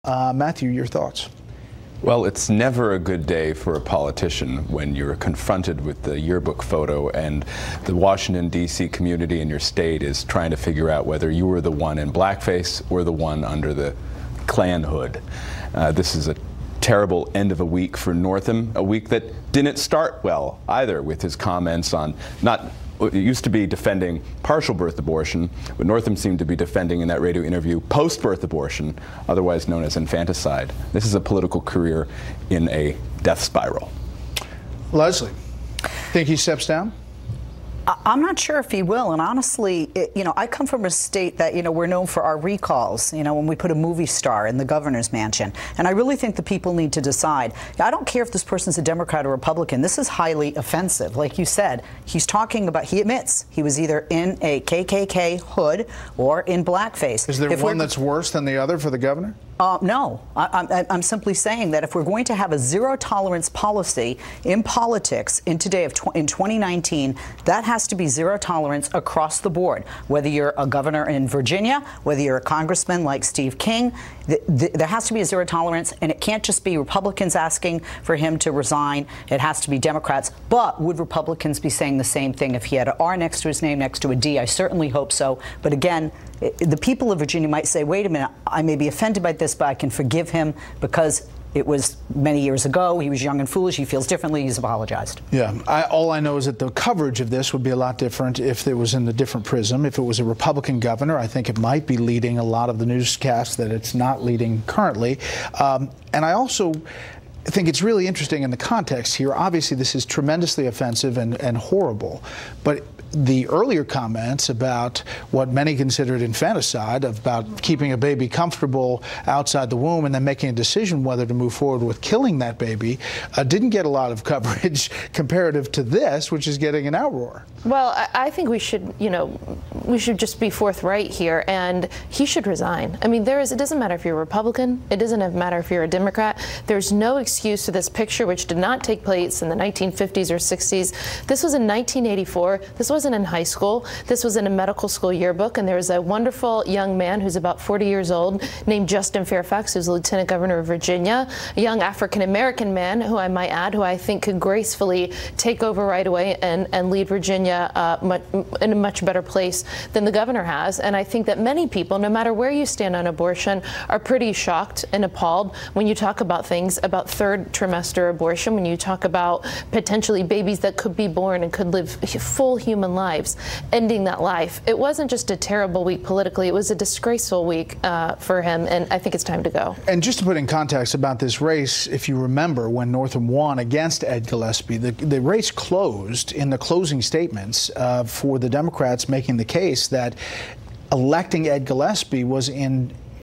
Matthew, your thoughts? Well, it's never a good day for a politician when you're confronted with the yearbook photo and the Washington, D.C. community in your state is trying to figure out whether you were the one in blackface or the one under the Klan hood. This is a terrible end of a week for Northam, a week that didn't start well either with his comments on it used to be defending partial birth abortion, but Northam seemed to be defending in that radio interview post-birth abortion, otherwise known as infanticide. This is a political career in a death spiral. Leslie, think he steps down? I'm not sure if he will, and honestly, I come from a state that, we're known for our recalls, when we put a movie star in the governor's mansion, and I really think the people need to decide. I don't care if this person's a Democrat or Republican. This is highly offensive. Like you said, he's talking about, he admits he was either in a KKK hood or in blackface. Is there one that's worse than the other for the governor? No, I'm simply saying that if we're going to have a zero-tolerance policy in politics in 2019, that has to be zero tolerance across the board. Whether you're a governor in Virginia, whether you're a congressman like Steve King, there has to be a zero tolerance, and it can't just be Republicans asking for him to resign. It has to be Democrats. But would Republicans be saying the same thing if he had an R next to his name, next to a D? I certainly hope so. But again, the people of Virginia might say, wait a minute, I may be offended by this, but I can forgive him because it was many years ago. He was young and foolish. He feels differently. He's apologized. Yeah. All I know is that the coverage of this would be a lot different if it was in a different prism. If it was a Republican governor, I think it might be leading a lot of the newscasts that it's not leading currently. And I also I think it's really interesting in the context here. Obviously, this is tremendously offensive and horrible. But the earlier comments about what many considered infanticide, about keeping a baby comfortable outside the womb and then making a decision whether to move forward with killing that baby, didn't get a lot of coverage comparative to this, which is getting an outroar. Well, I think we should, we should just be forthright here, and he should resign. I mean, it doesn't matter if you're a Republican, it doesn't matter if you're a Democrat. There's no excuse for this picture, which did not take place in the 1950s or 60s. This was in 1984. This wasn't in high school. This was in a medical school yearbook, and there was a wonderful young man who's about 40 years old named Justin Fairfax, who's the Lieutenant Governor of Virginia, a young African-American man who I might add, who I think could gracefully take over right away and lead Virginia in a much better place than the governor has. And I think that many people, no matter where you stand on abortion, are pretty shocked and appalled when you talk about things about third trimester abortion, when you talk about potentially babies that could be born and could live full human lives, ending that life. It wasn't just a terrible week politically, it was a disgraceful week for him, and I think it's time to go. And just to put in context about this race, if you remember when Northam won against Ed Gillespie, the race closed in the closing statements for the Democrats, making the case that electing Ed Gillespie was in